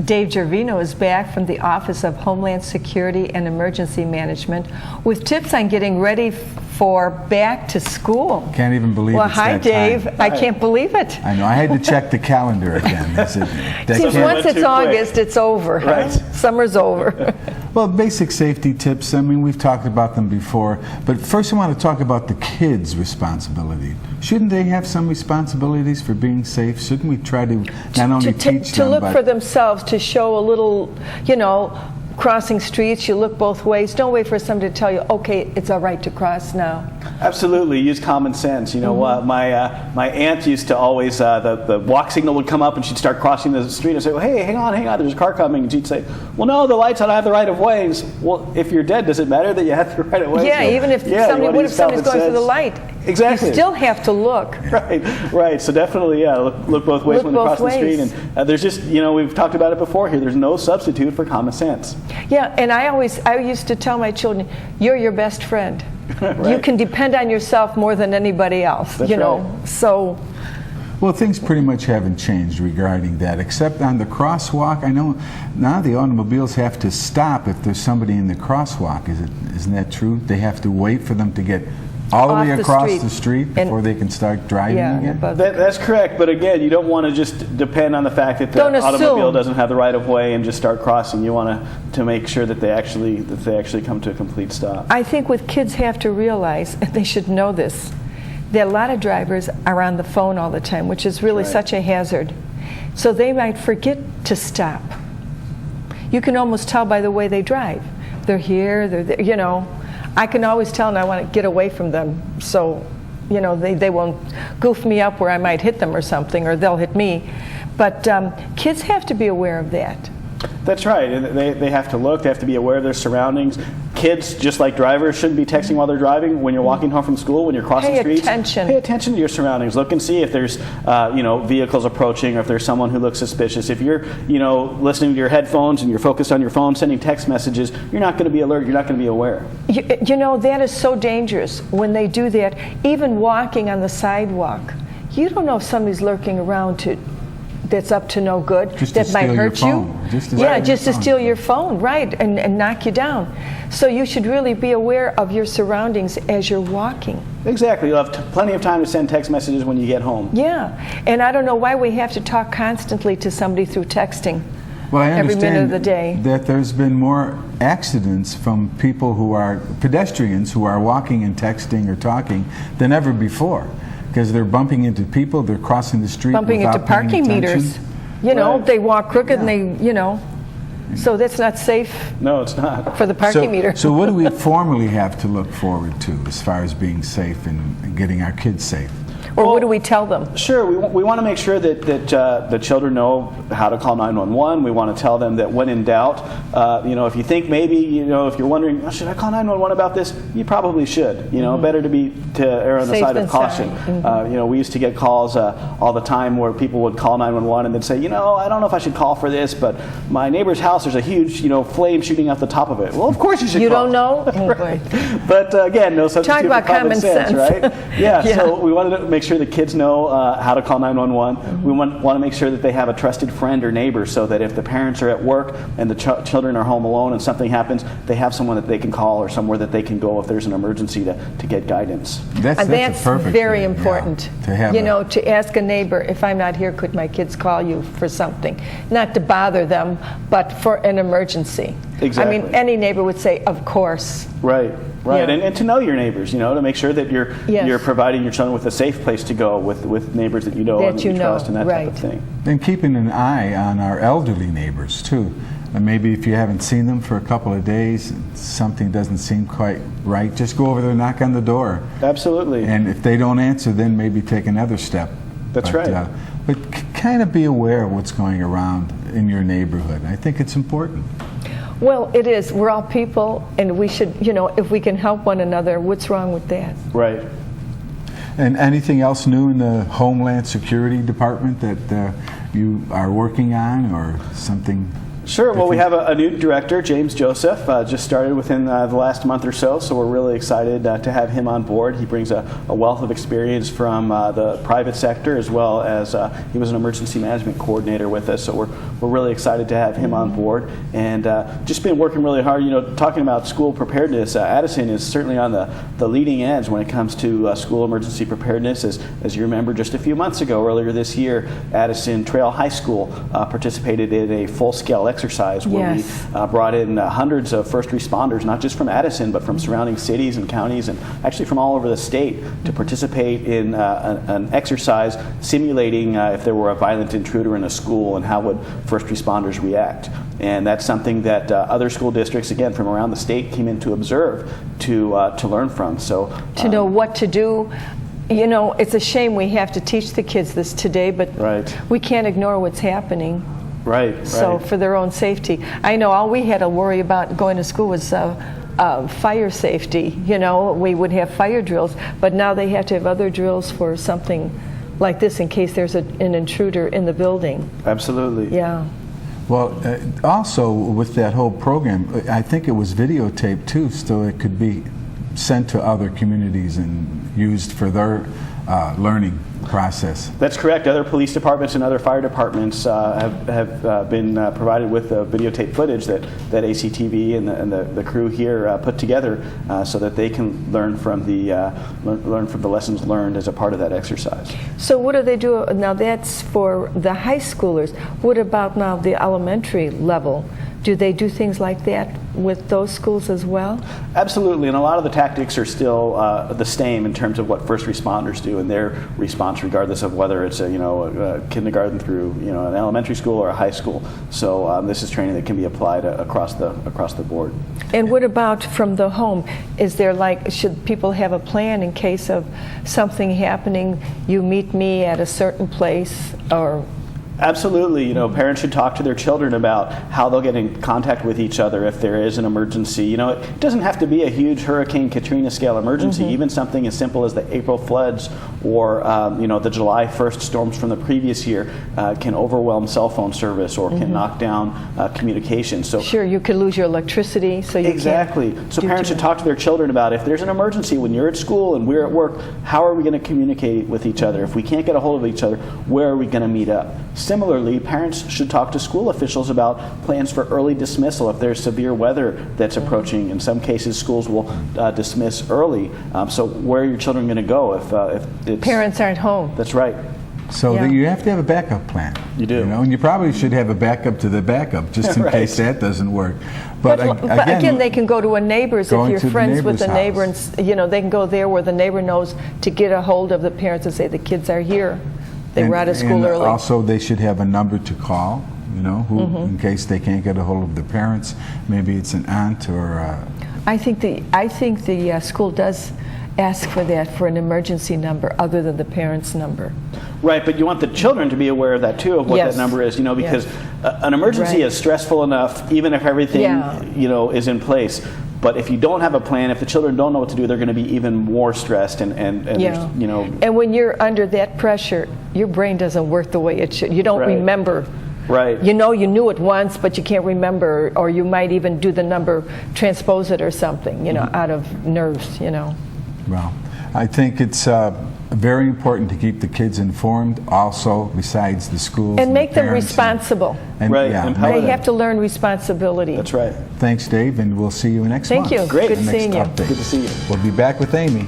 Dave Gervino is back from the Office of Homeland Security and Emergency Management with tips on getting ready for back to school. Can't even believe well, it's hi, that Dave. time. I can't believe it. I know. I had to check the calendar again. Seems once it's August, it's over. Right. Summer's over. Well, basic safety tips, I mean, we've talked about them before, but first I want to talk about the kids' responsibility. Shouldn't they have some responsibilities for being safe? Shouldn't we try to not only teach them, to look but for themselves, to show a little, you know, crossing streets, you look both ways. Don't wait for somebody to tell you, okay, it's all right to cross now. Absolutely, use common sense. You know, my aunt used to always, the walk signal would come up and she'd start crossing the street and say, well, hey, hang on, there's a car coming. And she'd say, well, no, the light's on, I have the right of ways. Well, if you're dead, does it matter that you have the right of way? Yeah, so, even if what if somebody's going through the light? Exactly. You still have to look. Right. So definitely, yeah, look both ways when you cross the street. And there's just, you know, we've talked about it before here, there's no substitute for common sense. Yeah, and I used to tell my children, you're your best friend. Right. You can depend on yourself more than anybody else. That's you know, right. so. Well, things pretty much haven't changed regarding that, except on the crosswalk. I know now the automobiles have to stop if there's somebody in the crosswalk. Isn't that true? They have to wait for them to get all the way across the street before they can start driving again? That's correct, but again, you don't want to just depend on the fact that the automobile doesn't have the right of way and just start crossing. You want to make sure that they actually come to a complete stop. I think with kids have to realize, and they should know this, that a lot of drivers are on the phone all the time, which is really such a hazard. So they might forget to stop. You can almost tell by the way they drive. They're here, they're there, you know. I can always tell, and I want to get away from them, so you know they won't goof me up where I might hit them or something, or they'll hit me. But kids have to be aware of that. That's right. They have to look. They have to be aware of their surroundings. Kids, just like drivers, shouldn't be texting while they're driving. When you're walking home from school, when you're crossing streets, pay attention to your surroundings. Look and see if there's vehicles approaching, or if there's someone who looks suspicious. If you're listening to your headphones and you're focused on your phone, sending text messages, you're not going to be alert. You're not going to be aware. You know, that is so dangerous when they do that. Even walking on the sidewalk, you don't know if somebody's lurking around that's up to no good, that might hurt you. Just to steal your phone, right, and knock you down. So you should really be aware of your surroundings as you're walking. Exactly. You'll have plenty of time to send text messages when you get home. Yeah, and I don't know why we have to talk constantly to somebody through texting. Well, I every minute of the day. That there's been more accidents from people who are pedestrians who are walking and texting or talking than ever before. Because they're bumping into people, they're crossing the street bumping into parking meters. You know, they walk crooked and they, you know, so that's not safe. No, it's not. For the parking meter. So what do we formally have to look forward to as far as being safe and getting our kids safe? Or what do we tell them? Sure, we want to make sure that the children know how to call 911. We want to tell them that when in doubt, if you think maybe, if you're wondering, oh, should I call 911 about this? You probably should. Better to err on the side of caution. We used to get calls all the time where people would call 911 and they'd say, I don't know if I should call for this, but my neighbor's house, there's a huge, flame shooting out the top of it. Well, of course you should. You call. don't know? Oh, right. But again, no substitute for common sense, right? Yeah. So we wanted to make sure the kids know how to call 911. We want to make sure that they have a trusted friend or neighbor, so that if the parents are at work and the children are home alone and something happens, they have someone that they can call or somewhere that they can go if there's an emergency to get guidance. That's very important. To ask a neighbor, if I'm not here, could my kids call you for something? Not to bother them, but for an emergency. Exactly. I mean, any neighbor would say, of course. Right. Yeah. And to know your neighbors, to make sure that you're providing your children with a safe place to go with neighbors that you know and that you trust and that type of thing. And keeping an eye on our elderly neighbors too. And maybe if you haven't seen them for a couple of days, something doesn't seem quite right, just go over there and knock on the door. Absolutely. And if they don't answer, then maybe take another step. That's right. But kind of be aware of what's going around in your neighborhood. I think it's important. Well, it is. We're all people, and we should, if we can help one another, what's wrong with that? Right. And anything else new in the Homeland Security Department that you are working on, or something? Sure. Well, we have a new director, James Joseph, just started within the last month or so, so we're really excited to have him on board. He brings a wealth of experience from the private sector, as well as he was an emergency management coordinator with us, so we're really excited to have him on board. And just been working really hard, talking about school preparedness. Addison is certainly on the leading edge when it comes to school emergency preparedness. As you remember, just a few months ago, earlier this year, Addison Trail High School participated in a full-scale exercise where we brought in hundreds of first responders, not just from Addison, but from surrounding cities and counties, and actually from all over the state, to participate in an exercise simulating if there were a violent intruder in a school and how would first responders react. And that's something that other school districts, again, from around the state came in to observe, to learn from. So to know what to do. It's a shame we have to teach the kids this today, but we can't ignore what's happening. Right. So for their own safety. I know all we had to worry about going to school was fire safety. We would have fire drills, but now they have to have other drills for something like this in case there's an intruder in the building. Absolutely. Yeah. Well, also with that whole program, I think it was videotaped too, so it could be sent to other communities and used for their learning process. That's correct. Other police departments and other fire departments have been provided with videotape footage that ACTV and the crew here put together so that they can learn from the lessons learned as a part of that exercise. So what do they do now? That's for the high schoolers. What about now the elementary level? Do they do things like that with those schools as well? Absolutely, and a lot of the tactics are still the same in terms of what first responders do and their response, regardless of whether it's a kindergarten through an elementary school or a high school. So this is training that can be applied across the board. And what about from the home? Is there should people have a plan in case of something happening? You meet me at a certain place, or? Absolutely. Parents should talk to their children about how they'll get in contact with each other if there is an emergency. It doesn't have to be a huge Hurricane Katrina scale emergency. Even something as simple as the April floods or the July 1st storms from the previous year can overwhelm cell phone service or can knock down communication. So sure, you could lose your electricity. So you exactly. So parents should talk to their children about if there's an emergency when you're at school and we're at work, how are we going to communicate with each other? If we can't get a hold of each other, where are we going to meet up? Similarly, parents should talk to school officials about plans for early dismissal if there's severe weather that's approaching. In some cases, schools will dismiss early. So where are your children going to go if it's, parents aren't home? That's right. So you have to have a backup plan. You do. And you probably should have a backup to the backup, just in case that doesn't work. But again, they can go to a neighbor's if you're friends with the neighbor, and they can go there where the neighbor knows to get a hold of the parents and say the kids are here. They were out of school early. Also, they should have a number to call, in case they can't get a hold of the parents. Maybe it's an aunt or. I think the school does ask for that, for an emergency number other than the parents' number. Right, but you want the children to be aware of that too, of what that number is, because an emergency is stressful enough, even if everything is in place. But if you don't have a plan, if the children don't know what to do, they're going to be even more stressed. And And when you're under that pressure, your brain doesn't work the way it should. You don't remember. Right. You knew it once, but you can't remember, or you might even do the number, transpose it or something, out of nerves, Well, I think it's very important to keep the kids informed, also, besides the schools. And make the them responsible. Right. They have to learn responsibility. That's right. Thanks, Dave, and we'll see you next month. Thank you. Great. Good seeing you. Good to see you. We'll be back with Amy.